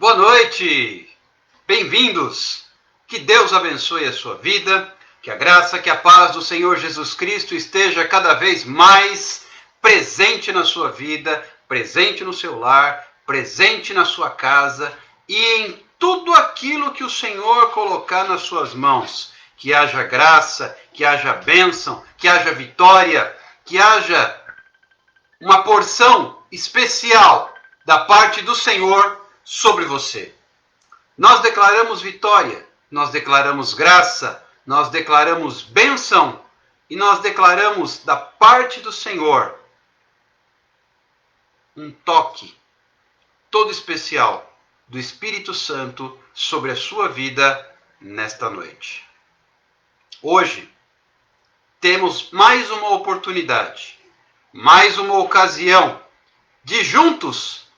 Boa noite! Bem-vindos! Que Deus abençoe a sua vida, que a graça, que a paz do Senhor Jesus Cristo esteja cada vez mais presente na sua vida, presente no seu lar, presente na sua casa e em tudo aquilo que o Senhor colocar nas suas mãos. Que haja graça, que haja bênção, que haja vitória, que haja uma porção especial da parte do Senhor sobre você. Nós declaramos vitória, nós declaramos graça, nós declaramos bênção e nós declaramos da parte do Senhor um toque todo especial do Espírito Santo sobre a sua vida nesta noite. Hoje temos mais uma oportunidade, mais uma ocasião de juntos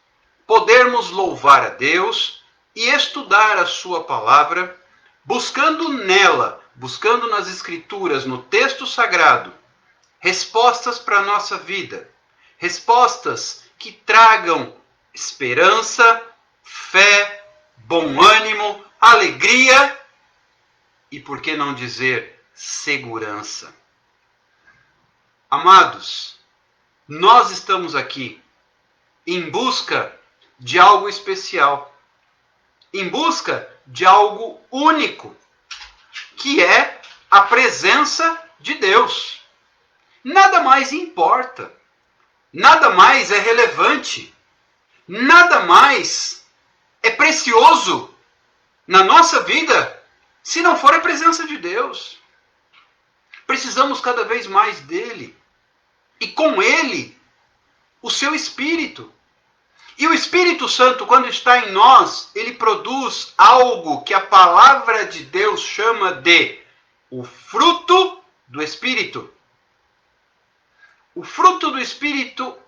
podermos louvar a Deus e estudar a sua palavra, buscando nela, buscando nas Escrituras, no texto sagrado, respostas para a nossa vida, respostas que tragam esperança, fé, bom ânimo, alegria e, por que não dizer, segurança. Amados, nós estamos aqui em busca de algo especial, em busca de algo único, que é a presença de Deus. Nada mais importa, nada mais é relevante, nada mais é precioso na nossa vida se não for a presença de Deus. Precisamos cada vez mais dele e com ele o seu Espírito. E o Espírito Santo, quando está em nós, ele produz algo que a palavra de Deus chama de o fruto do Espírito. O fruto do Espírito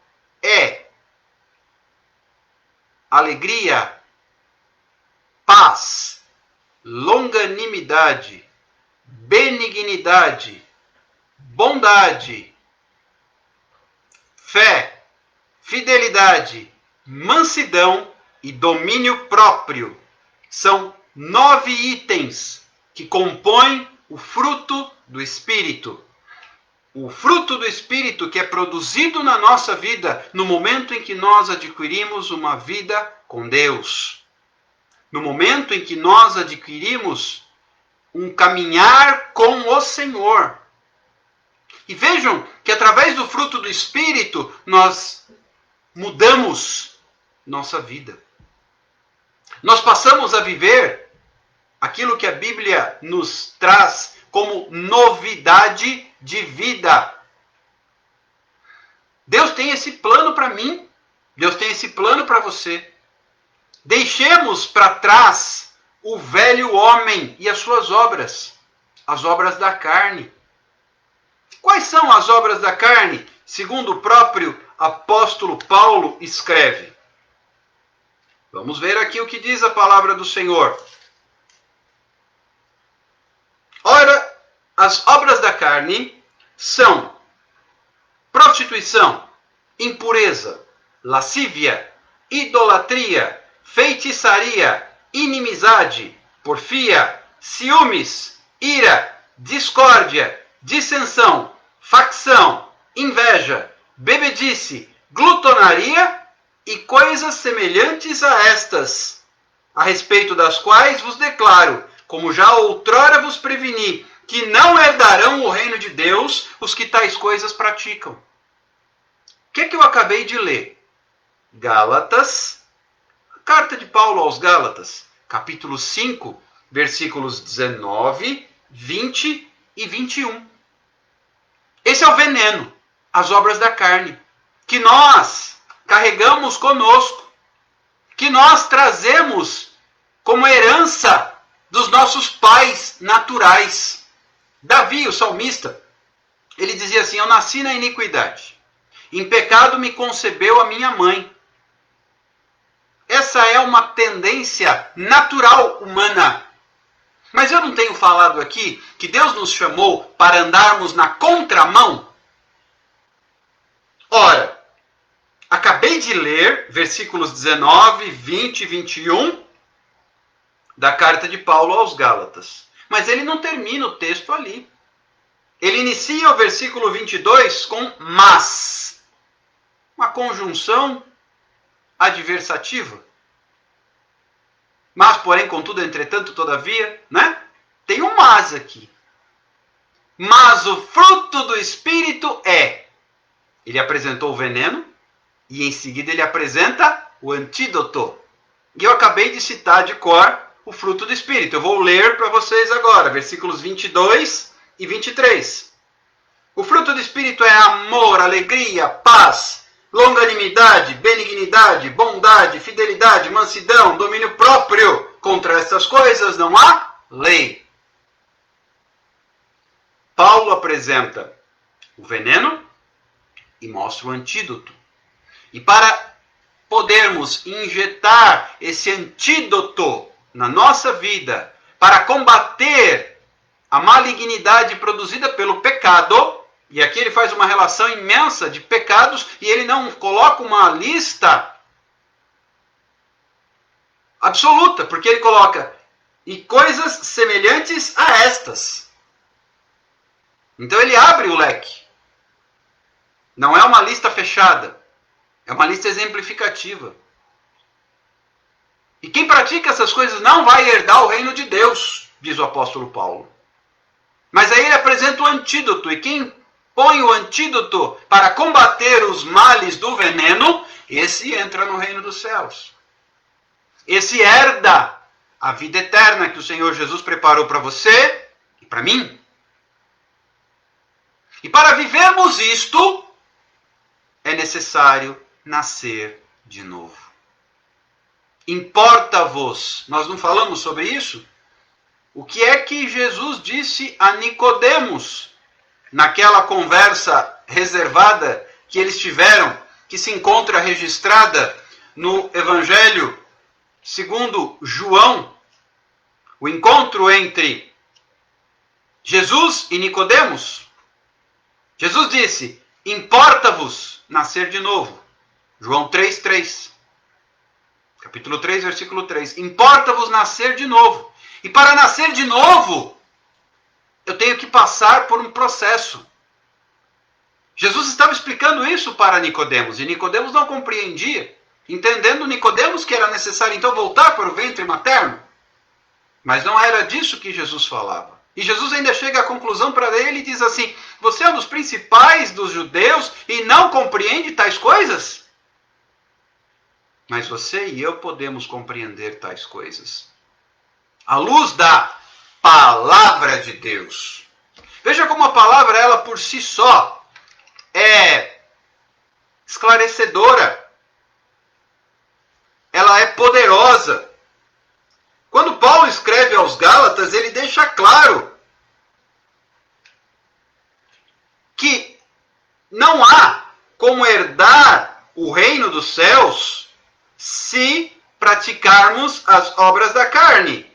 é alegria, paz, longanimidade, benignidade, bondade, fé, fidelidade, mansidão e domínio próprio. São 9 itens que compõem o fruto do Espírito. O fruto do Espírito que é produzido na nossa vida no momento em que nós adquirimos uma vida com Deus. No momento em que nós adquirimos um caminhar com o Senhor. E vejam que através do fruto do Espírito nós mudamos nossa vida. Nós passamos a viver aquilo que a Bíblia nos traz como novidade de vida. Deus tem esse plano para mim, Deus tem esse plano para você. Deixemos para trás o velho homem e as suas obras, as obras da carne. Quais são as obras da carne? Segundo o próprio apóstolo Paulo escreve. Vamos ver aqui o que diz a palavra do Senhor. Ora, as obras da carne são prostituição, impureza, lascívia, idolatria, feitiçaria, inimizade, porfia, ciúmes, ira, discórdia, dissensão, facção, inveja, bebedice, glutonaria e coisas semelhantes a estas, a respeito das quais vos declaro, como já outrora vos preveni, que não herdarão o reino de Deus os que tais coisas praticam. O que eu acabei de ler? Gálatas, a carta de Paulo aos Gálatas, capítulo 5, versículos 19, 20 e 21. Esse é o veneno, as obras da carne, que nós carregamos conosco, que nós trazemos como herança dos nossos pais naturais. Davi, o salmista, ele dizia assim: eu nasci na iniquidade, em pecado me concebeu a minha mãe. Essa é uma tendência natural humana. Mas eu não tenho falado aqui que Deus nos chamou para andarmos na contramão? Ora, acabei de ler versículos 19, 20 e 21 da carta de Paulo aos Gálatas. Mas ele não termina o texto ali. Ele inicia o versículo 22 com mas. Uma conjunção adversativa. Mas, porém, contudo, entretanto, todavia, né? Tem um mas aqui. Mas o fruto do Espírito é. Ele apresentou o veneno e em seguida ele apresenta o antídoto. E eu acabei de citar de cor o fruto do Espírito. Eu vou ler para vocês agora, versículos 22 e 23. O fruto do Espírito é amor, alegria, paz, longanimidade, benignidade, bondade, fidelidade, mansidão, domínio próprio. Contra estas coisas não há lei. Paulo apresenta o veneno e mostra o antídoto. E para podermos injetar esse antídoto na nossa vida, para combater a malignidade produzida pelo pecado, e aqui ele faz uma relação imensa de pecados, e ele não coloca uma lista absoluta, porque ele coloca e coisas semelhantes a estas. Então ele abre o leque. Não é uma lista fechada. É uma lista exemplificativa. E quem pratica essas coisas não vai herdar o reino de Deus, diz o apóstolo Paulo. Mas aí ele apresenta o antídoto. E quem põe o antídoto para combater os males do veneno, esse entra no reino dos céus. Esse herda a vida eterna que o Senhor Jesus preparou para você e para mim. E para vivermos isto, é necessário nascer de novo. Importa-vos, nós não falamos sobre isso? O que é que Jesus disse a Nicodemos naquela conversa reservada que eles tiveram, que se encontra registrada no Evangelho segundo João, o encontro entre Jesus e Nicodemos? Jesus disse: importa-vos nascer de novo. João 3:3. Capítulo 3, versículo 3. Importa-vos nascer de novo. E para nascer de novo, eu tenho que passar por um processo. Jesus estava explicando isso para Nicodemos, e Nicodemos não compreendia, entendendo Nicodemos que era necessário então voltar para o ventre materno. Mas não era disso que Jesus falava. E Jesus ainda chega à conclusão para ele e diz assim: você é um dos principais dos judeus e não compreende tais coisas? Mas você e eu podemos compreender tais coisas à luz da palavra de Deus. Veja como a palavra, ela por si só, é esclarecedora. Ela é poderosa. Quando Paulo escreve aos Gálatas, ele deixa claro que não há como herdar o reino dos céus se praticarmos as obras da carne.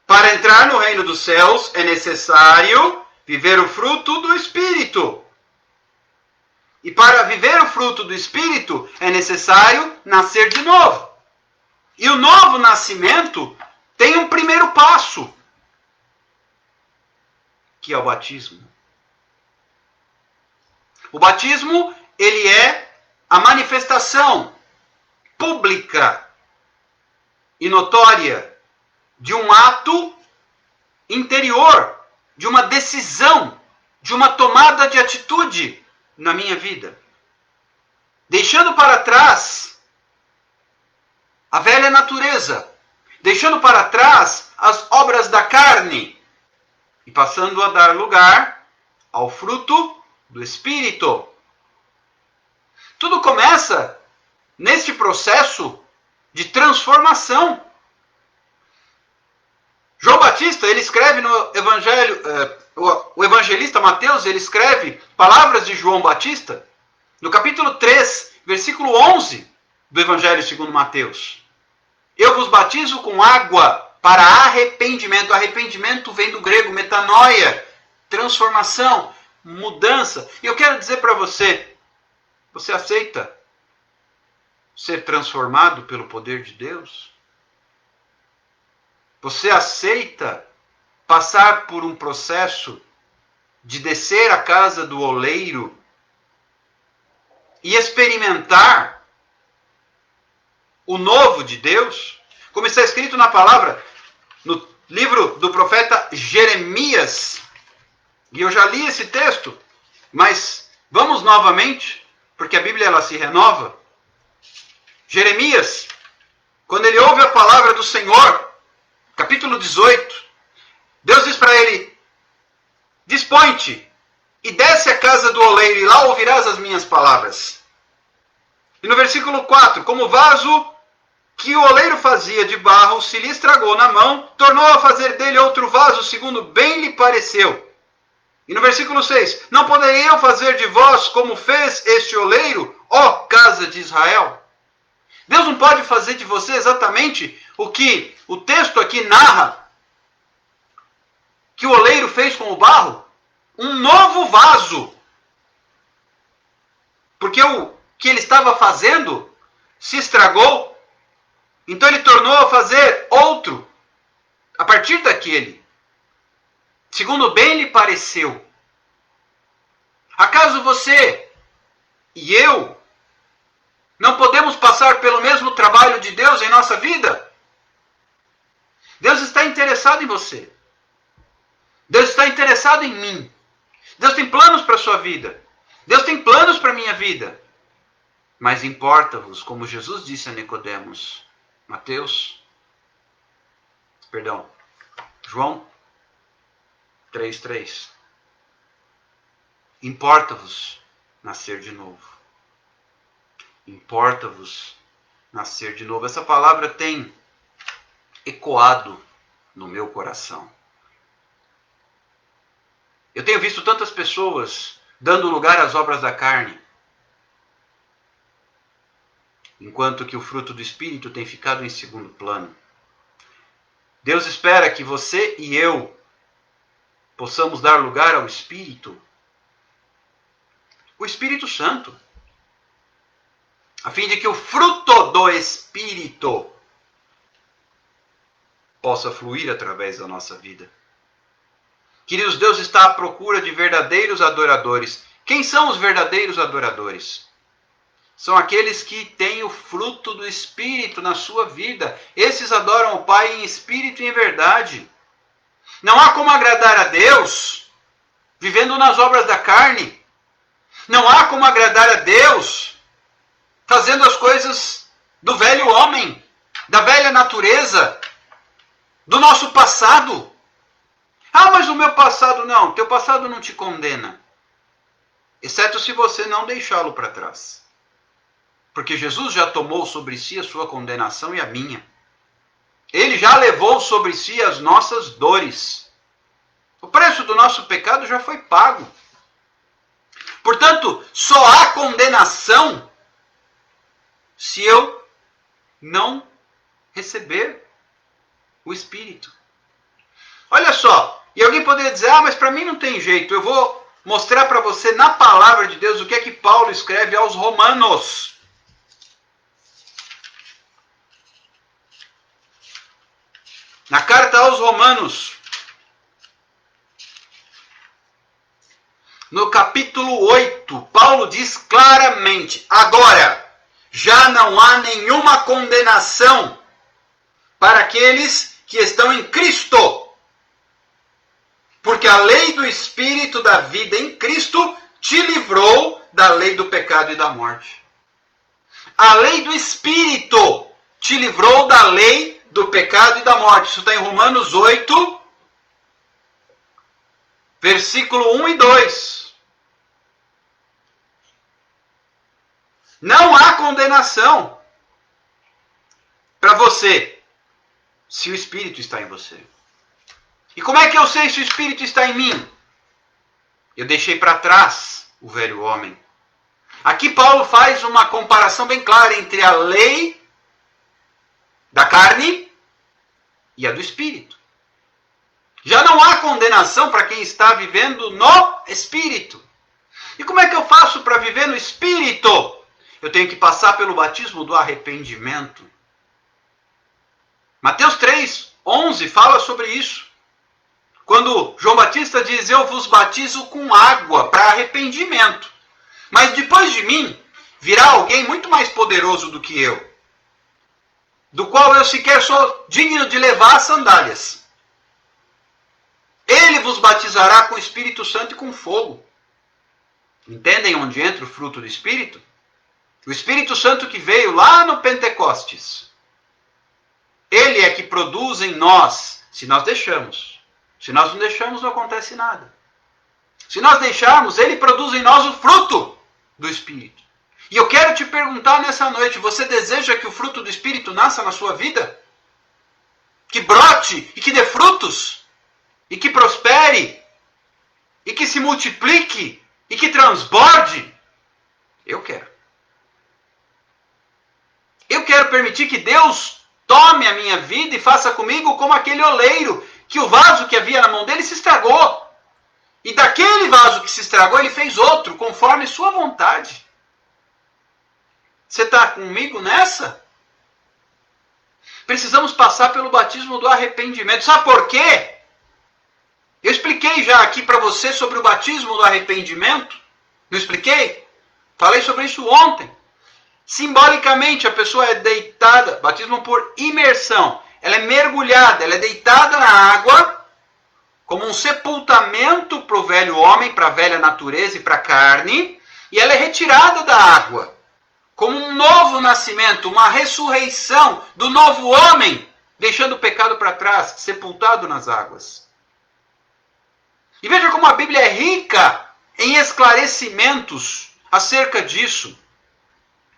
Para entrar no reino dos céus é necessário viver o fruto do Espírito. E para viver o fruto do Espírito é necessário nascer de novo. E o novo nascimento tem um primeiro passo, que é o batismo. O batismo, ele é a manifestação pública e notória de um ato interior, de uma decisão, de uma tomada de atitude na minha vida. Deixando para trás a velha natureza, deixando para trás as obras da carne e passando a dar lugar ao fruto do Espírito. Tudo começa neste processo de transformação. João Batista, ele escreve no Evangelho, o evangelista Mateus, ele escreve palavras de João Batista, no capítulo 3, versículo 11 do Evangelho segundo Mateus. Eu vos batizo com água para arrependimento. Arrependimento vem do grego metanoia, transformação, mudança. E eu quero dizer para você, você aceita ser transformado pelo poder de Deus? Você aceita passar por um processo de descer à casa do oleiro e experimentar o novo de Deus? Como está escrito na palavra, no livro do profeta Jeremias, e eu já li esse texto, mas vamos novamente, porque a Bíblia ela se renova. Jeremias, quando ele ouve a palavra do Senhor, capítulo 18, Deus diz para ele: dispõe-te e desce à casa do oleiro, e lá ouvirás as minhas palavras. E no versículo 4, como o vaso que o oleiro fazia de barro se lhe estragou na mão, tornou a fazer dele outro vaso, segundo bem lhe pareceu. E no versículo 6, não poderei eu fazer de vós como fez este oleiro, ó casa de Israel? Deus não pode fazer de você exatamente o que o texto aqui narra, que o oleiro fez com o barro? Um novo vaso. Porque o que ele estava fazendo se estragou, então ele tornou a fazer outro, a partir daquele, segundo bem lhe pareceu. Acaso você e eu não podemos passar pelo mesmo trabalho de Deus em nossa vida? Deus está interessado em você. Deus está interessado em mim. Deus tem planos para a sua vida. Deus tem planos para a minha vida. Mas importa-vos, como Jesus disse a Nicodemos, João 3:3. Importa-vos nascer de novo. Importa-vos nascer de novo. Essa palavra tem ecoado no meu coração. Eu tenho visto tantas pessoas dando lugar às obras da carne, enquanto que o fruto do Espírito tem ficado em segundo plano. Deus espera que você e eu possamos dar lugar ao Espírito, o Espírito Santo, a fim de que o fruto do Espírito possa fluir através da nossa vida. Queridos, Deus está à procura de verdadeiros adoradores. Quem são os verdadeiros adoradores? São aqueles que têm o fruto do Espírito na sua vida. Esses adoram o Pai em espírito e em verdade. Não há como agradar a Deus vivendo nas obras da carne. Não há como agradar a Deus fazendo as coisas do velho homem, da velha natureza, do nosso passado. Ah, mas o meu passado não. Teu passado não te condena. Exceto se você não deixá-lo para trás. Porque Jesus já tomou sobre si a sua condenação e a minha. Ele já levou sobre si as nossas dores. O preço do nosso pecado já foi pago. Portanto, só há condenação se eu não receber o Espírito. Olha só, e alguém poderia dizer, mas para mim não tem jeito. Eu vou mostrar para você na palavra de Deus o que é que Paulo escreve aos Romanos. Na carta aos Romanos, no capítulo 8, Paulo diz claramente: agora, já não há nenhuma condenação para aqueles que estão em Cristo. Porque a lei do Espírito da vida em Cristo te livrou da lei do pecado e da morte. A lei do Espírito te livrou da lei do pecado e da morte. Isso está em Romanos 8, versículo 1 e 2. Não há condenação para você se o Espírito está em você. E como é que eu sei se o Espírito está em mim? Eu deixei para trás o velho homem. Aqui Paulo faz uma comparação bem clara entre a lei da carne e a do Espírito. Já não há condenação para quem está vivendo no Espírito. E como é que eu faço para viver no Espírito? Eu tenho que passar pelo batismo do arrependimento. Mateus 3, 11 fala sobre isso. Quando João Batista diz, eu vos batizo com água para arrependimento. Mas depois de mim, virá alguém muito mais poderoso do que eu, do qual eu sequer sou digno de levar as sandálias. Ele vos batizará com o Espírito Santo e com fogo. Entendem onde entra o fruto do Espírito? O Espírito Santo que veio lá no Pentecostes. Ele é que produz em nós, se nós deixamos. Se nós não deixamos, não acontece nada. Se nós deixarmos, ele produz em nós o fruto do Espírito. E eu quero te perguntar nessa noite, você deseja que o fruto do Espírito nasça na sua vida? Que brote e que dê frutos? E que prospere? E que se multiplique? E que transborde? Eu quero. Eu quero permitir que Deus tome a minha vida e faça comigo como aquele oleiro, que o vaso que havia na mão dele se estragou. E daquele vaso que se estragou, ele fez outro, conforme sua vontade. Você está comigo nessa? Precisamos passar pelo batismo do arrependimento. Sabe por quê? Eu expliquei já aqui para você sobre o batismo do arrependimento. Não expliquei? Falei sobre isso ontem. Simbolicamente, a pessoa é deitada, batismo por imersão. Ela é mergulhada, ela é deitada na água, como um sepultamento para o velho homem, para a velha natureza e para a carne, e ela é retirada da água, como um novo nascimento, uma ressurreição do novo homem, deixando o pecado para trás, sepultado nas águas. E veja como a Bíblia é rica em esclarecimentos acerca disso.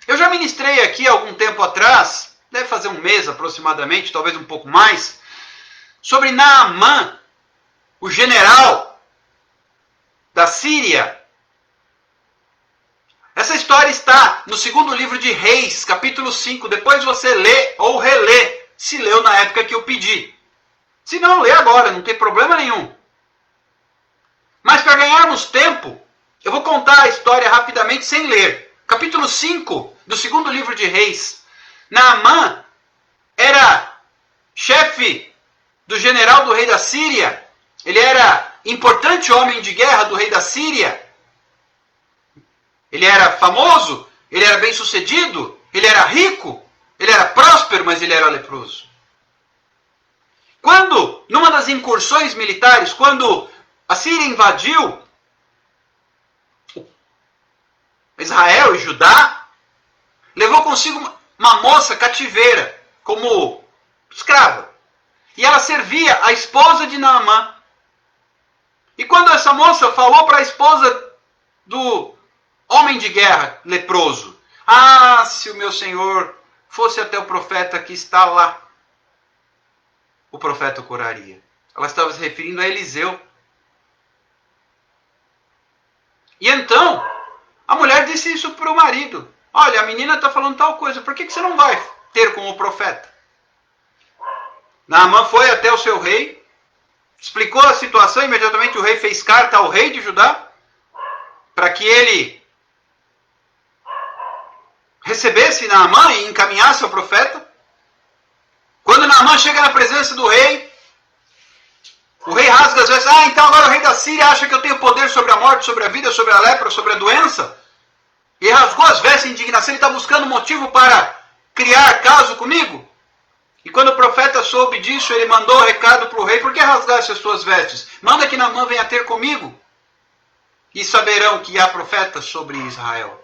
Eu já ministrei aqui há algum tempo atrás, deve fazer um mês aproximadamente, talvez um pouco mais, sobre Naamã, o general da Síria. Essa história está no segundo livro de Reis, capítulo 5. Depois você lê ou relê, se leu na época que eu pedi. Se não, lê agora, não tem problema nenhum. Mas para ganharmos tempo, eu vou contar a história rapidamente sem ler. Capítulo 5 do segundo livro de Reis. Naamã era chefe do general do rei da Síria. Ele era importante homem de guerra do rei da Síria. Ele era famoso, ele era bem sucedido, ele era rico, ele era próspero, mas ele era leproso. Quando, numa das incursões militares, quando a Síria invadiu Israel e Judá, levou consigo uma moça cativeira, como escrava. E ela servia a esposa de Naamã. E quando essa moça falou para a esposa do homem de guerra leproso, ah, se o meu senhor fosse até o profeta que está lá, o profeta o curaria. Ela estava se referindo a Eliseu. E então, a mulher disse isso para o marido. Olha, a menina está falando tal coisa, por que você não vai ter com o profeta? Naamã foi até o seu rei, explicou a situação, imediatamente o rei fez carta ao rei de Judá, para que ele recebesse Naamã e encaminhasse ao profeta. Quando Naamã chega na presença do rei, o rei rasga as vestes. Ah, então agora o rei da Síria acha que eu tenho poder sobre a morte, sobre a vida, sobre a lepra, sobre a doença? E rasgou as vestes em indignação. Ele está buscando motivo para criar caso comigo? E quando o profeta soube disso, ele mandou o recado para o rei. Por que rasgaste as tuas vestes? Manda que Naamã venha ter comigo. E saberão que há profeta sobre Israel.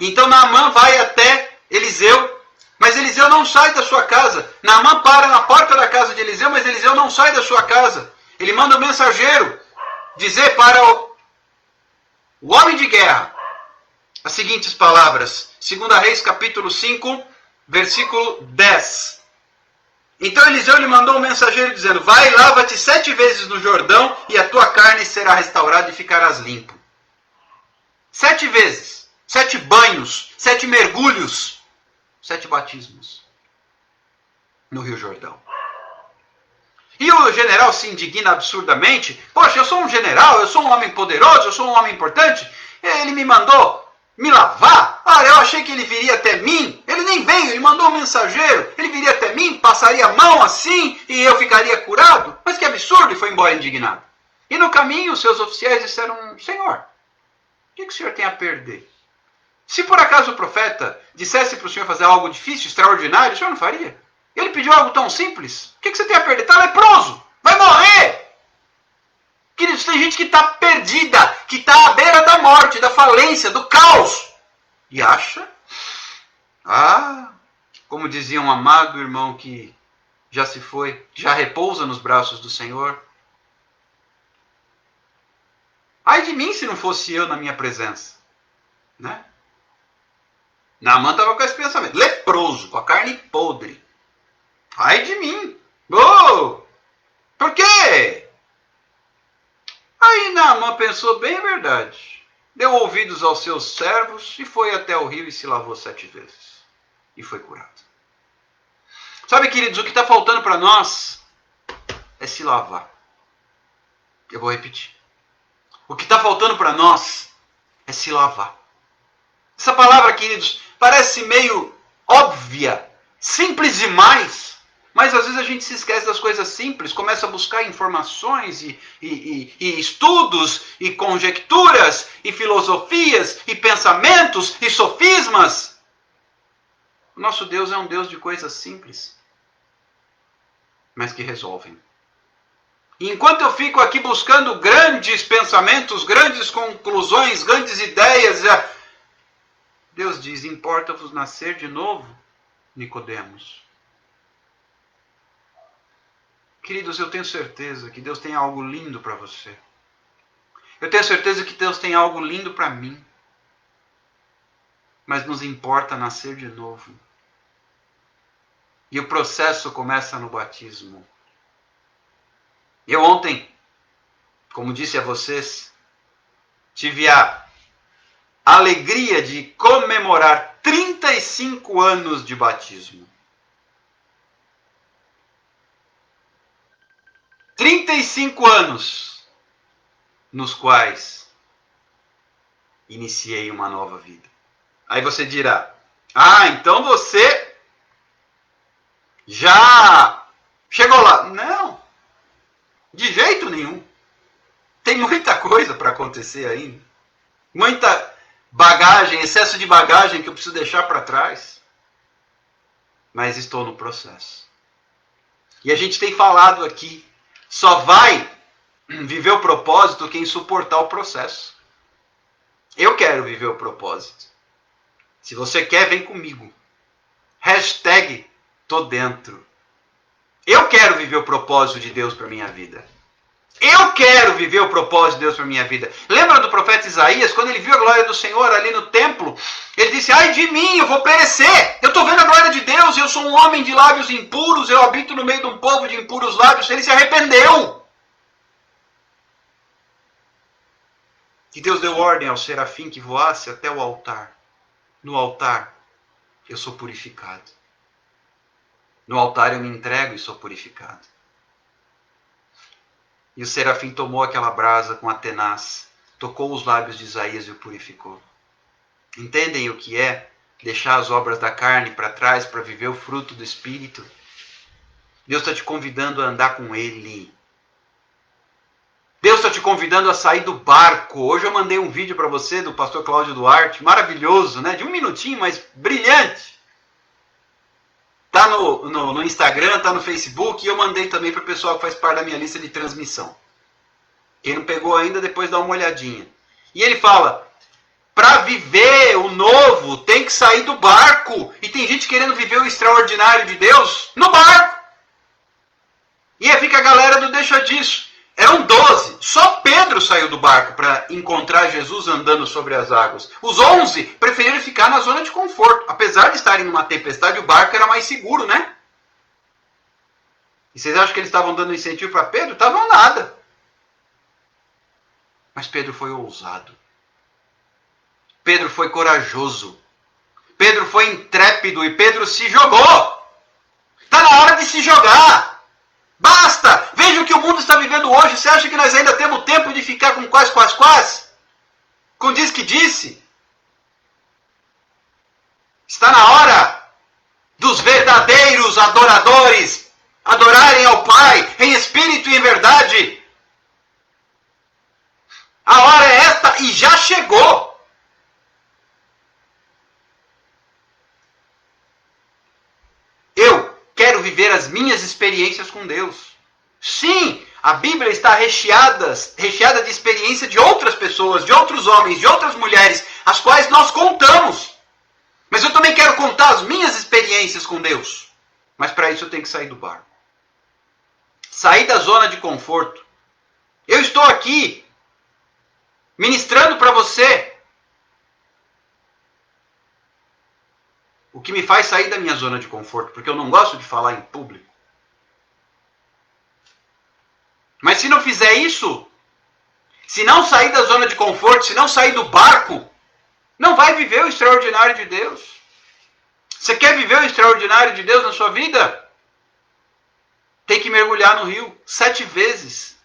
Então Naamã vai até Eliseu. Mas Eliseu não sai da sua casa. Naamã para na porta da casa de Eliseu, mas Eliseu não sai da sua casa. Ele manda o mensageiro dizer para o homem de guerra as seguintes palavras. 2 Reis capítulo 5, versículo 10. Então Eliseu lhe mandou um mensageiro dizendo: vai, lava-te 7 vezes no Jordão e a tua carne será restaurada e ficarás limpo. 7 vezes. 7 banhos. 7 mergulhos. 7 batismos no Rio Jordão. E o general se indigna absurdamente. Poxa, eu sou um general, eu sou um homem poderoso, eu sou um homem importante. Ele me mandou me lavar? Olha, eu achei que ele viria até mim. Ele nem veio, ele mandou um mensageiro. Ele viria até mim, passaria a mão assim e eu ficaria curado. Mas que absurdo, e foi embora indignado. E no caminho, os seus oficiais disseram, Senhor, o que o senhor tem a perder? Se por acaso o profeta dissesse para o senhor fazer algo difícil, extraordinário, o senhor não faria? Ele pediu algo tão simples. O que você tem a perder? Está leproso. Vai morrer. Queridos, tem gente que está perdida, que está à beira da morte, da falência, do caos. E acha, como dizia um amado irmão que já se foi, já repousa nos braços do Senhor. Ai de mim se não fosse eu na minha presença. Né? Naamã estava com esse pensamento. Leproso, com a carne podre. Ai de mim. Oh, por quê? Aí Naamã pensou, bem a verdade. Deu ouvidos aos seus servos e foi até o rio e se lavou 7 vezes. E foi curado. Sabe, queridos, o que está faltando para nós é se lavar. Eu vou repetir. O que está faltando para nós é se lavar. Essa palavra, queridos, parece meio óbvia, simples demais. Mas às vezes a gente se esquece das coisas simples, começa a buscar informações e estudos e conjecturas e filosofias e pensamentos e sofismas. O nosso Deus é um Deus de coisas simples, mas que resolvem. E enquanto eu fico aqui buscando grandes pensamentos, grandes conclusões, grandes ideias, Deus diz, importa-vos nascer de novo, Nicodemos. Queridos, eu tenho certeza que Deus tem algo lindo para você. Eu tenho certeza que Deus tem algo lindo para mim. Mas nos importa nascer de novo. E o processo começa no batismo. Eu ontem, como disse a vocês, tive a alegria de comemorar 35 anos de batismo. 35 anos nos quais iniciei uma nova vida. Aí você dirá, então você já chegou lá. Não, de jeito nenhum. Tem muita coisa para acontecer ainda. Muita bagagem, excesso de bagagem que eu preciso deixar para trás. Mas estou no processo. E a gente tem falado aqui, só vai viver o propósito quem suportar o processo. Eu quero viver o propósito. Se você quer, vem comigo. Hashtag tô dentro. Eu quero viver o propósito de Deus para minha vida. Eu quero viver o propósito de Deus para minha vida. Lembra do profeta Isaías, quando ele viu a glória do Senhor ali no templo? Ele disse, ai de mim, eu vou perecer. Eu estou vendo a glória de Deus, eu sou um homem de lábios impuros, eu habito no meio de um povo de impuros lábios. Ele se arrependeu. E Deus deu ordem ao serafim que voasse até o altar. No altar, eu sou purificado. No altar eu me entrego e sou purificado. E o serafim tomou aquela brasa com a tenaz, tocou os lábios de Isaías e o purificou. Entendem o que é deixar as obras da carne para trás para viver o fruto do Espírito? Deus está te convidando a andar com Ele. Deus está te convidando a sair do barco. Hoje eu mandei um vídeo para você do pastor Cláudio Duarte, maravilhoso, né? De 1 minutinho, mas brilhante. Está no Instagram, está no Facebook, e eu mandei também para o pessoal que faz parte da minha lista de transmissão. Quem não pegou ainda, depois dá uma olhadinha. E ele fala, para viver o novo, tem que sair do barco. E tem gente querendo viver o extraordinário de Deus no barco. E aí fica a galera do deixa disso. Eram 12. Só Pedro saiu do barco para encontrar Jesus andando sobre as águas. Os 11 preferiram ficar na zona de conforto. Apesar de estarem numa tempestade, o barco era mais seguro, né? E vocês acham que eles estavam dando incentivo para Pedro? Estavam nada. Mas Pedro foi ousado. Pedro foi corajoso. Pedro foi intrépido e Pedro se jogou. Está na hora de se jogar. Basta! Veja o que o mundo está vivendo hoje. Você acha que nós ainda temos tempo de ficar com quase? Com diz que disse? Está na hora dos verdadeiros adoradores adorarem ao Pai em espírito e em verdade. A hora é esta e já chegou. Eu quero viver as minhas experiências com Deus. Sim, a Bíblia está recheada de experiência de outras pessoas, de outros homens, de outras mulheres, as quais nós contamos. Mas eu também quero contar as minhas experiências com Deus. Mas para isso eu tenho que sair do barco. Sair da zona de conforto. Eu estou aqui ministrando para você. O que me faz sair da minha zona de conforto, porque eu não gosto de falar em público. Mas se não fizer isso, se não sair da zona de conforto, se não sair do barco, não vai viver o extraordinário de Deus. Você quer viver o extraordinário de Deus na sua vida? Tem que mergulhar no rio 7 vezes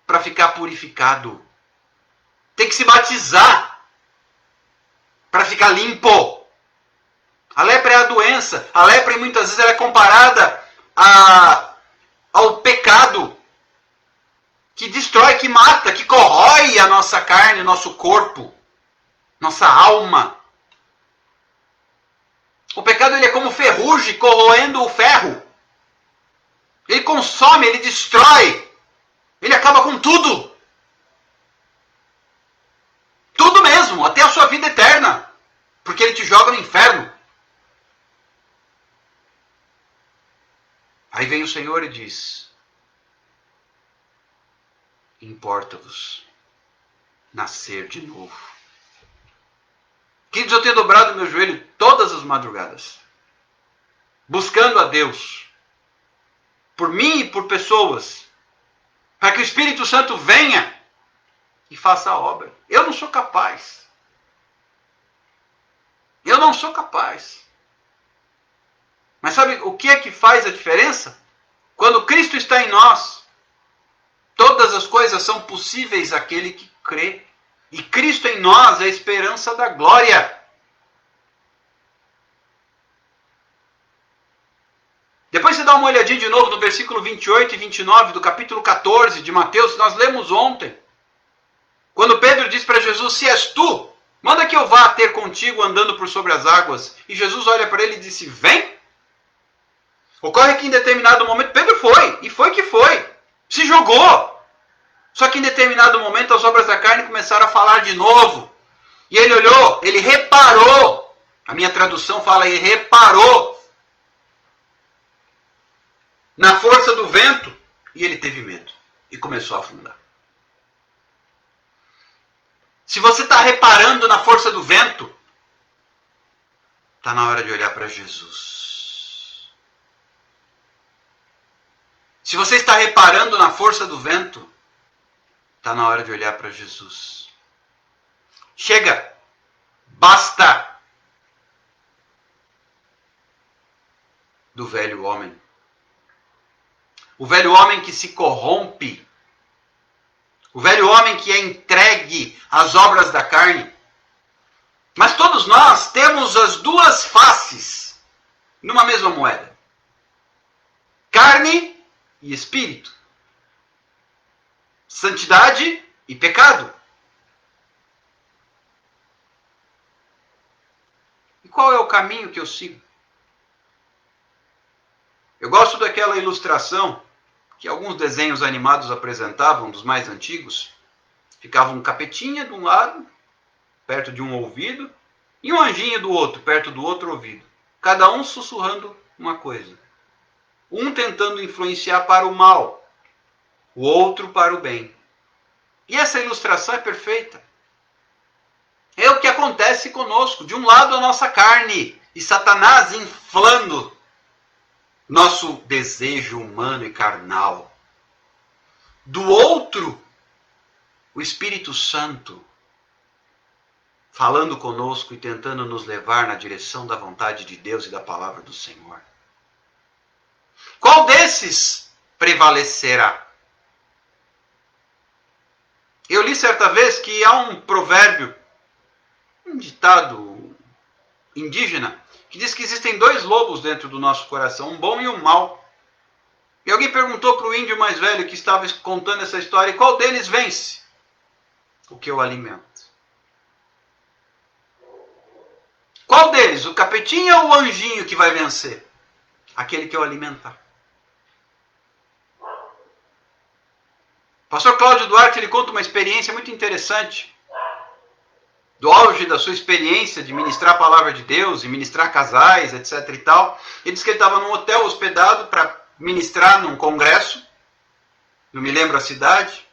para ficar purificado. Tem que se batizar para ficar limpo. A lepra é a doença. A lepra muitas vezes ela é comparada ao pecado que destrói, que mata, que corrói a nossa carne, nosso corpo, nossa alma. O pecado ele é como ferrugem corroendo o ferro. Ele consome, ele destrói, ele acaba com tudo. Tudo mesmo, até a sua vida eterna. Porque ele te joga no inferno. Aí vem o Senhor e diz: importa-vos nascer de novo. Queridos, eu tenho dobrado meu joelho todas as madrugadas, buscando a Deus, por mim e por pessoas, para que o Espírito Santo venha e faça a obra. Eu não sou capaz. Eu não sou capaz. Mas sabe o que é que faz a diferença? Quando Cristo está em nós, todas as coisas são possíveis àquele que crê. E Cristo em nós é a esperança da glória. Depois você dá uma olhadinha de novo no versículo 28 e 29 do capítulo 14 de Mateus, que nós lemos ontem. Quando Pedro diz para Jesus: se és tu, manda que eu vá ter contigo andando por sobre as águas. E Jesus olha para ele e disse: vem. Ocorre que em determinado momento Pedro foi, e foi que foi. Se jogou. Só que em determinado momento as obras da carne começaram a falar de novo. E ele olhou, ele reparou. A minha tradução fala, ele reparou na força do vento. E ele teve medo. E começou a afundar. Se você está reparando na força do vento, está na hora de olhar para Jesus. Se você está reparando na força do vento, está na hora de olhar para Jesus. Chega! Basta! Do velho homem. O velho homem que se corrompe. O velho homem que é entregue às obras da carne. Mas todos nós temos as duas faces numa mesma moeda. Carne e espírito. Santidade e pecado. E qual é o caminho que eu sigo? Eu gosto daquela ilustração que alguns desenhos animados apresentavam, dos mais antigos. Ficava um capetinha de um lado, perto de um ouvido, e um anjinho do outro, perto do outro ouvido. Cada um sussurrando uma coisa. Um tentando influenciar para o mal, o outro para o bem. E essa ilustração é perfeita. É o que acontece conosco. De um lado a nossa carne, e Satanás inflando nosso desejo humano e carnal. Do outro, o Espírito Santo falando conosco e tentando nos levar na direção da vontade de Deus e da palavra do Senhor. Qual desses prevalecerá? Eu li certa vez que há um provérbio, um ditado indígena que diz que existem dois lobos dentro do nosso coração, um bom e um mau. E alguém perguntou para o índio mais velho que estava contando essa história, qual deles vence? O que eu alimento. Qual deles? O capetinha ou o anjinho que vai vencer? Aquele que eu alimentar. O pastor Cláudio Duarte ele conta uma experiência muito interessante. Do auge da sua experiência de ministrar a palavra de Deus e ministrar casais, etc. e tal. Ele disse que ele estava num hotel hospedado para ministrar num congresso. Não me lembro a cidade.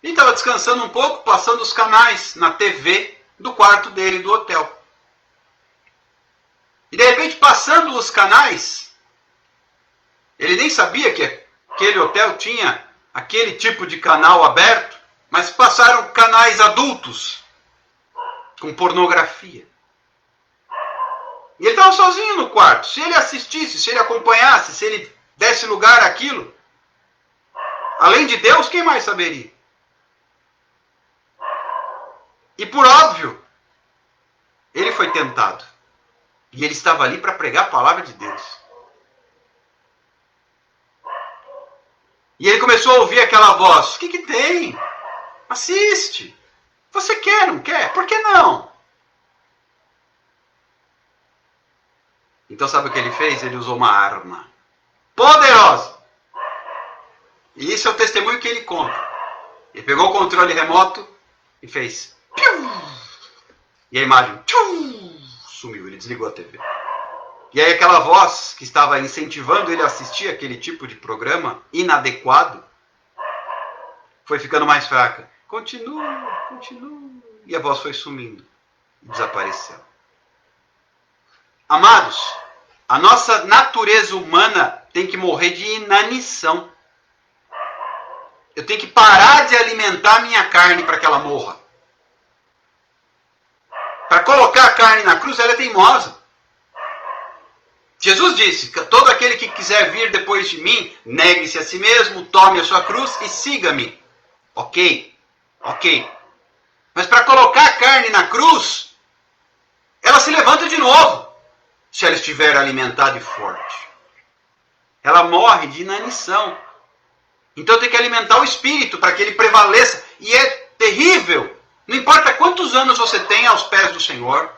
Ele estava descansando um pouco, passando os canais na TV do quarto dele, do hotel. E de repente, passando os canais, ele nem sabia que aquele hotel tinha aquele tipo de canal aberto, mas passaram canais adultos com pornografia. E ele estava sozinho no quarto. Se ele assistisse, se ele acompanhasse, se ele desse lugar àquilo, além de Deus, quem mais saberia? E por óbvio, ele foi tentado. E ele estava ali para pregar a palavra de Deus. E ele começou a ouvir aquela voz. O que tem? Assiste. Você quer, não quer? Por que não? Então sabe o que ele fez? Ele usou uma arma poderosa. E isso é o testemunho que ele conta. Ele pegou o controle remoto e fez. Piu! E a imagem sumiu. Ele desligou a TV. E aí aquela voz que estava incentivando ele a assistir aquele tipo de programa inadequado foi ficando mais fraca. Continua, continua. E a voz foi sumindo. Desapareceu. Amados, a nossa natureza humana tem que morrer de inanição. Eu tenho que parar de alimentar minha carne para que ela morra. Para colocar a carne na cruz, ela é teimosa. Jesus disse, todo aquele que quiser vir depois de mim, negue-se a si mesmo, tome a sua cruz e siga-me. Ok. Mas para colocar a carne na cruz, ela se levanta de novo, se ela estiver alimentada e forte. Ela morre de inanição. Então tem que alimentar o espírito para que ele prevaleça. E é terrível. Não importa quantos anos você tem aos pés do Senhor,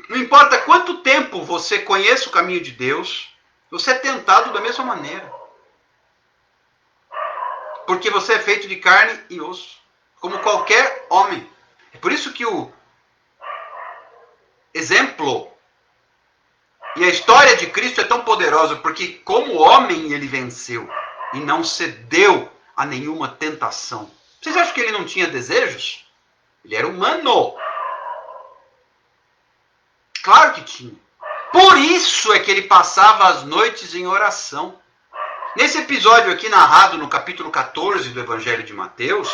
não importa quanto tempo você conhece o caminho de Deus, você é tentado da mesma maneira. Porque você é feito de carne e osso, como qualquer homem. É por isso que o exemplo e a história de Cristo é tão poderosa, porque como homem ele venceu e não cedeu a nenhuma tentação. Vocês acham que ele não tinha desejos? Ele era humano. Claro que tinha. Por isso é que ele passava as noites em oração. Nesse episódio aqui narrado no capítulo 14 do Evangelho de Mateus,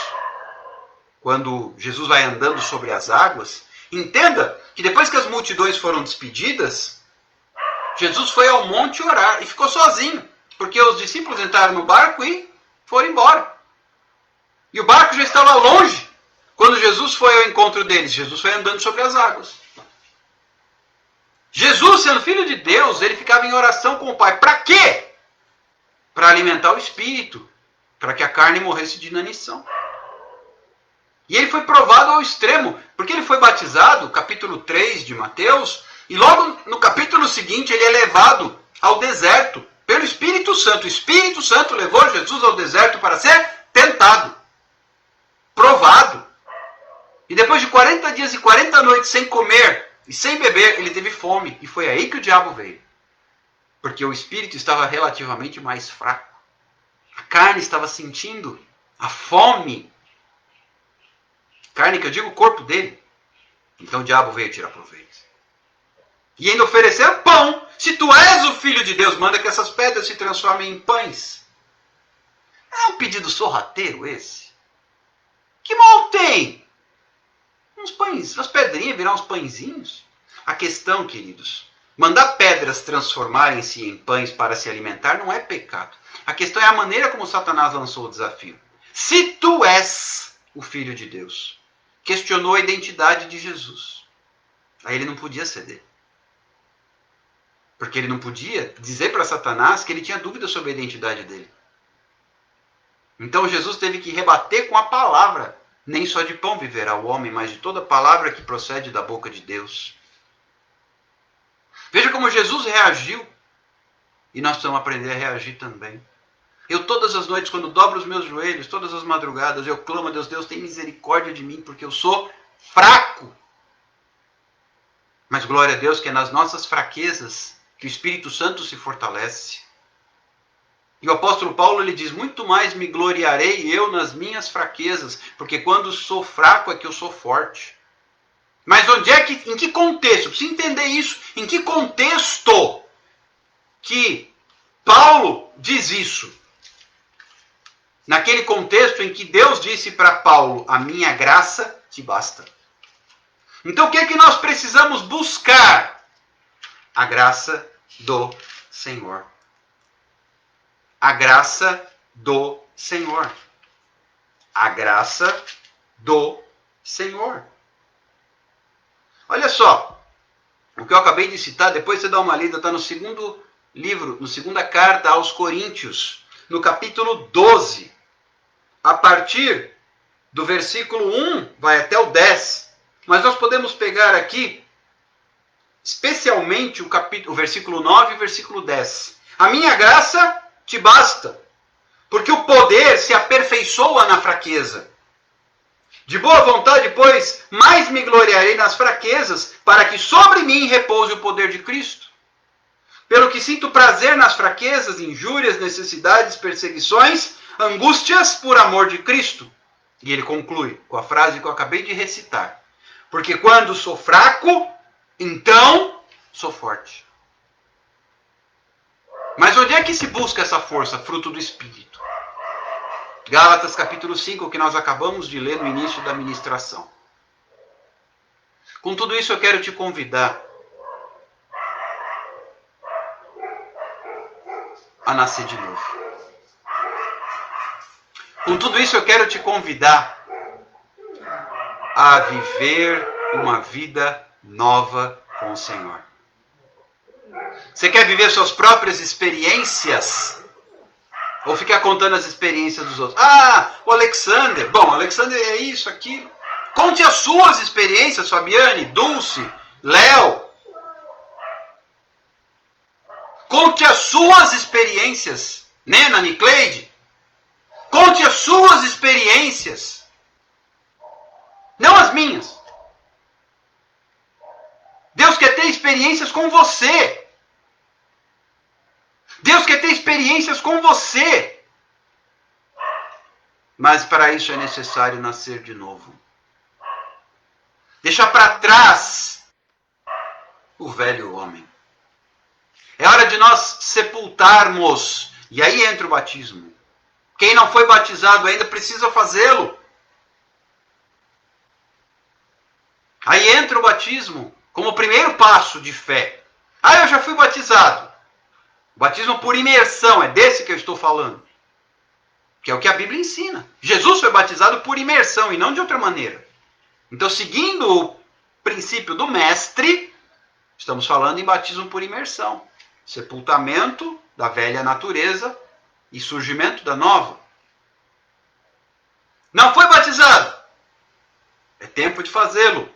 quando Jesus vai andando sobre as águas, entenda que depois que as multidões foram despedidas, Jesus foi ao monte orar e ficou sozinho, porque os discípulos entraram no barco e foram embora. E o barco já estava longe quando Jesus foi ao encontro deles. Jesus foi andando sobre as águas. Jesus, sendo filho de Deus, ele ficava em oração com o Pai. Para quê? Para alimentar o espírito, para que a carne morresse de inanição. E ele foi provado ao extremo, porque ele foi batizado, capítulo 3 de Mateus, e logo no capítulo seguinte ele é levado ao deserto pelo Espírito Santo. O Espírito Santo levou Jesus ao deserto para ser tentado, provado. E depois de 40 dias e 40 noites sem comer e sem beber, ele teve fome. E foi aí que o diabo veio. Porque o espírito estava relativamente mais fraco. A carne estava sentindo a fome. Carne que eu digo o corpo dele. Então o diabo veio tirar proveito. E ainda oferecer pão. Se tu és o Filho de Deus, manda que essas pedras se transformem em pães. É um pedido sorrateiro esse? Que mal tem? Uns pães, as pedrinhas virar uns pãezinhos. A questão, queridos, mandar pedras transformarem-se em pães para se alimentar não é pecado. A questão é a maneira como Satanás lançou o desafio. Se tu és o Filho de Deus, questionou a identidade de Jesus. Aí ele não podia ceder. Porque ele não podia dizer para Satanás que ele tinha dúvida sobre a identidade dele. Então Jesus teve que rebater com a palavra. Nem só de pão viverá o homem, mas de toda palavra que procede da boca de Deus. Veja como Jesus reagiu. E nós precisamos aprender a reagir também. Eu todas as noites, quando dobro os meus joelhos, todas as madrugadas, eu clamo a Deus, Deus tem misericórdia de mim, porque eu sou fraco. Mas glória a Deus que é nas nossas fraquezas que o Espírito Santo se fortalece. E o apóstolo Paulo ele diz, muito mais me gloriarei eu nas minhas fraquezas, porque quando sou fraco é que eu sou forte. Mas em que contexto? Eu preciso entender isso. Em que contexto que Paulo diz isso? Naquele contexto em que Deus disse para Paulo, a minha graça te basta. Então o que é que nós precisamos buscar? A graça do Senhor. A graça do Senhor. A graça do Senhor. Olha só, o que eu acabei de citar, depois você dá uma lida, está no segundo livro, na segunda carta aos Coríntios, no capítulo 12, a partir do versículo 1, vai até o 10. Mas nós podemos pegar aqui, especialmente o versículo 9 e o versículo 10. A minha graça te basta, porque o poder se aperfeiçoa na fraqueza. De boa vontade, pois, mais me gloriarei nas fraquezas, para que sobre mim repouse o poder de Cristo. Pelo que sinto prazer nas fraquezas, injúrias, necessidades, perseguições, angústias por amor de Cristo. E ele conclui com a frase que eu acabei de recitar. Porque quando sou fraco, então sou forte. Mas onde é que se busca essa força, fruto do Espírito? Gálatas capítulo 5, que nós acabamos de ler no início da ministração. Com tudo isso eu quero te convidar a nascer de novo. Com tudo isso eu quero te convidar a viver uma vida nova com o Senhor. Você quer viver suas próprias experiências? Ou ficar contando as experiências dos outros? Ah, o Alexander. Bom, o Alexander é isso, aquilo. Conte as suas experiências, Fabiane, Dulce, Léo. Conte as suas experiências, Nena, Nicleide. Conte as suas experiências. Não as minhas. Deus quer ter experiências com você. Deus quer ter experiências com você. Mas para isso é necessário nascer de novo. Deixar para trás o velho homem. É hora de nós sepultarmos. E aí entra o batismo. Quem não foi batizado ainda precisa fazê-lo. Aí entra o batismo como o primeiro passo de fé. Ah, eu já fui batizado. Batismo por imersão, é desse que eu estou falando. Que é o que a Bíblia ensina. Jesus foi batizado por imersão e não de outra maneira. Então, seguindo o princípio do mestre, estamos falando em batismo por imersão. Sepultamento da velha natureza e surgimento da nova. Não foi batizado? É tempo de fazê-lo.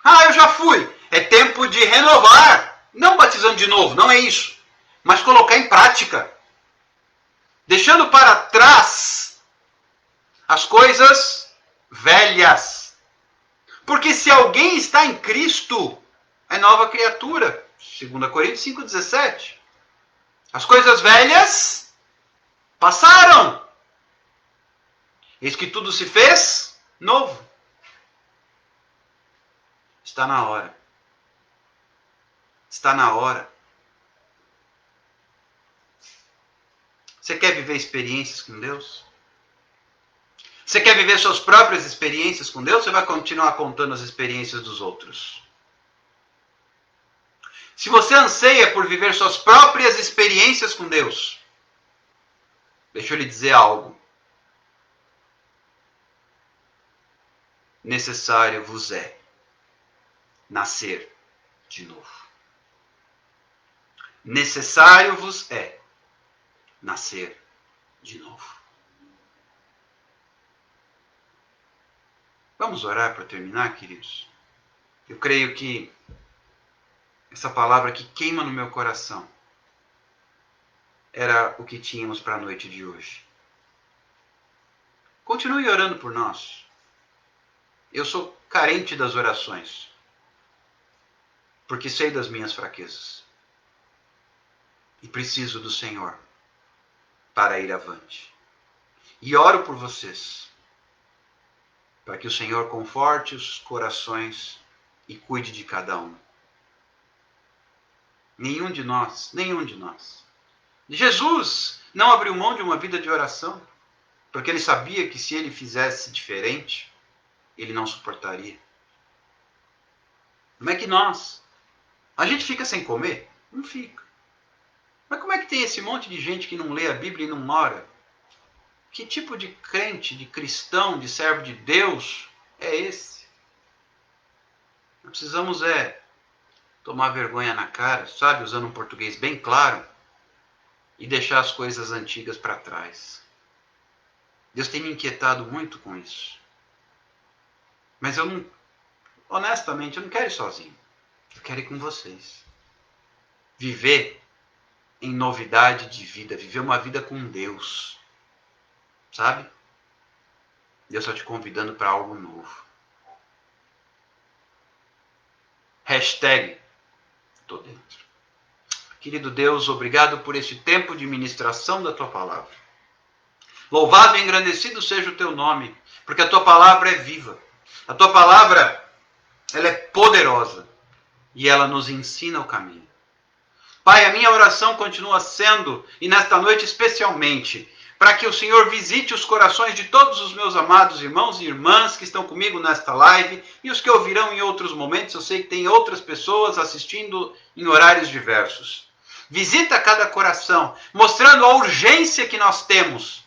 Ah, eu já fui. É tempo de renovar. Não batizando de novo, não é isso. Mas colocar em prática. Deixando para trás as coisas velhas. Porque se alguém está em Cristo, é nova criatura. 2 Coríntios 5,17. As coisas velhas passaram. Eis que tudo se fez novo. Está na hora. Está na hora. Você quer viver experiências com Deus? Você quer viver suas próprias experiências com Deus? Ou você vai continuar contando as experiências dos outros? Se você anseia por viver suas próprias experiências com Deus, deixa eu lhe dizer algo. Necessário vos é nascer de novo. Necessário vos é nascer de novo. Vamos orar para terminar, queridos? Eu creio que essa palavra que queima no meu coração era o que tínhamos para a noite de hoje. Continue orando por nós. Eu sou carente das orações, porque sei das minhas fraquezas. E preciso do Senhor para ir avante. E oro por vocês, para que o Senhor conforte os corações e cuide de cada um. Nenhum de nós. Jesus não abriu mão de uma vida de oração, porque ele sabia que se ele fizesse diferente, ele não suportaria. Como é que nós? A gente fica sem comer? Não fica. Mas como é que tem esse monte de gente que não lê a Bíblia e não ora? Que tipo de crente, de cristão, de servo de Deus é esse? Nós precisamos tomar vergonha na cara, sabe? Usando um português bem claro, e deixar as coisas antigas para trás. Deus tem me inquietado muito com isso. Mas honestamente, eu não quero ir sozinho. Eu quero ir com vocês. Viver em novidade de vida, viver uma vida com Deus. Sabe? Deus está te convidando para algo novo. #tô dentro. Querido Deus, obrigado por este tempo de ministração da Tua Palavra. Louvado e engrandecido seja o Teu nome, porque a Tua Palavra é viva. A Tua Palavra, ela é poderosa e ela nos ensina o caminho. Pai, a minha oração continua sendo, e nesta noite especialmente, para que o Senhor visite os corações de todos os meus amados irmãos e irmãs que estão comigo nesta live e os que ouvirão em outros momentos. Eu sei que tem outras pessoas assistindo em horários diversos. Visita cada coração, mostrando a urgência que nós temos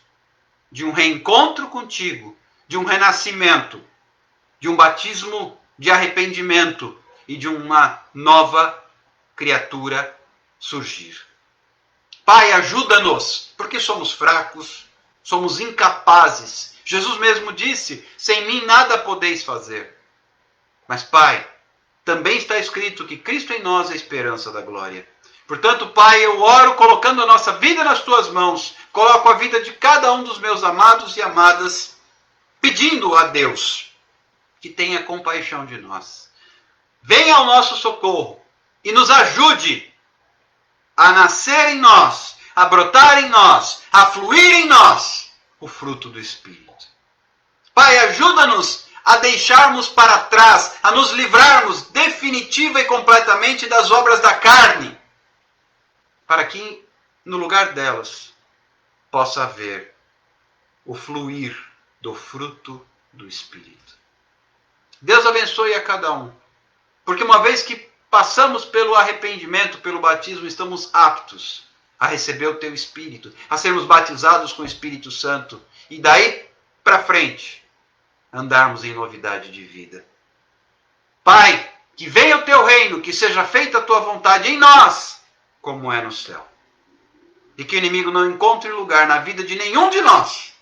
de um reencontro contigo, de um renascimento, de um batismo de arrependimento e de uma nova criatura surgir. Pai, ajuda-nos, porque somos fracos, somos incapazes. Jesus mesmo disse, sem mim nada podeis fazer. Mas, Pai, também está escrito que Cristo em nós é a esperança da glória. Portanto, Pai, eu oro colocando a nossa vida nas Tuas mãos, coloco a vida de cada um dos meus amados e amadas, pedindo a Deus que tenha compaixão de nós. Venha ao nosso socorro e nos ajude a nascer em nós, a brotar em nós, a fluir em nós o fruto do Espírito. Pai, ajuda-nos a deixarmos para trás, a nos livrarmos definitiva e completamente das obras da carne, para que no lugar delas possa haver o fluir do fruto do Espírito. Deus abençoe a cada um, porque uma vez que passamos pelo arrependimento, pelo batismo, estamos aptos a receber o Teu Espírito, a sermos batizados com o Espírito Santo e daí para frente andarmos em novidade de vida. Pai, que venha o Teu reino, que seja feita a Tua vontade em nós, como é no céu. E que o inimigo não encontre lugar na vida de nenhum de nós,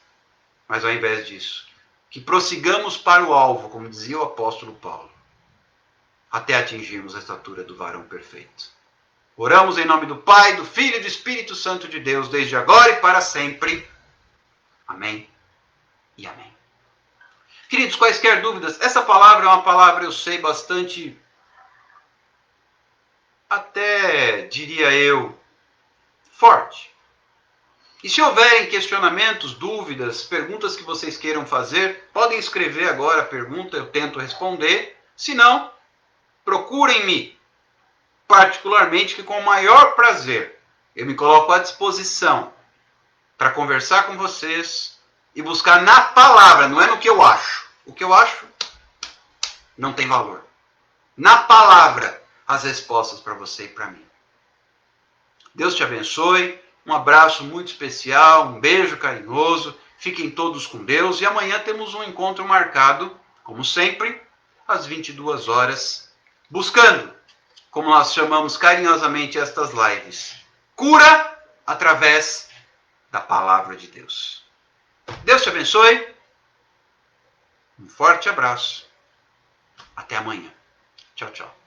mas ao invés disso, que prossigamos para o alvo, como dizia o apóstolo Paulo, até atingirmos a estatura do varão perfeito. Oramos em nome do Pai, do Filho e do Espírito Santo de Deus, desde agora e para sempre. Amém e amém. Queridos, quaisquer dúvidas, essa palavra é uma palavra, eu sei, bastante, até diria eu, forte. E se houverem questionamentos, dúvidas, perguntas que vocês queiram fazer, podem escrever agora a pergunta, eu tento responder. Se não, procurem-me, particularmente, que com o maior prazer eu me coloco à disposição para conversar com vocês e buscar na palavra, não é no que eu acho. O que eu acho não tem valor. Na palavra, as respostas para você e para mim. Deus te abençoe, um abraço muito especial, um beijo carinhoso, fiquem todos com Deus e amanhã temos um encontro marcado, como sempre, às 22 horas, buscando, como nós chamamos carinhosamente estas lives, cura através da palavra de Deus. Deus te abençoe. Um forte abraço. Até amanhã. Tchau, tchau.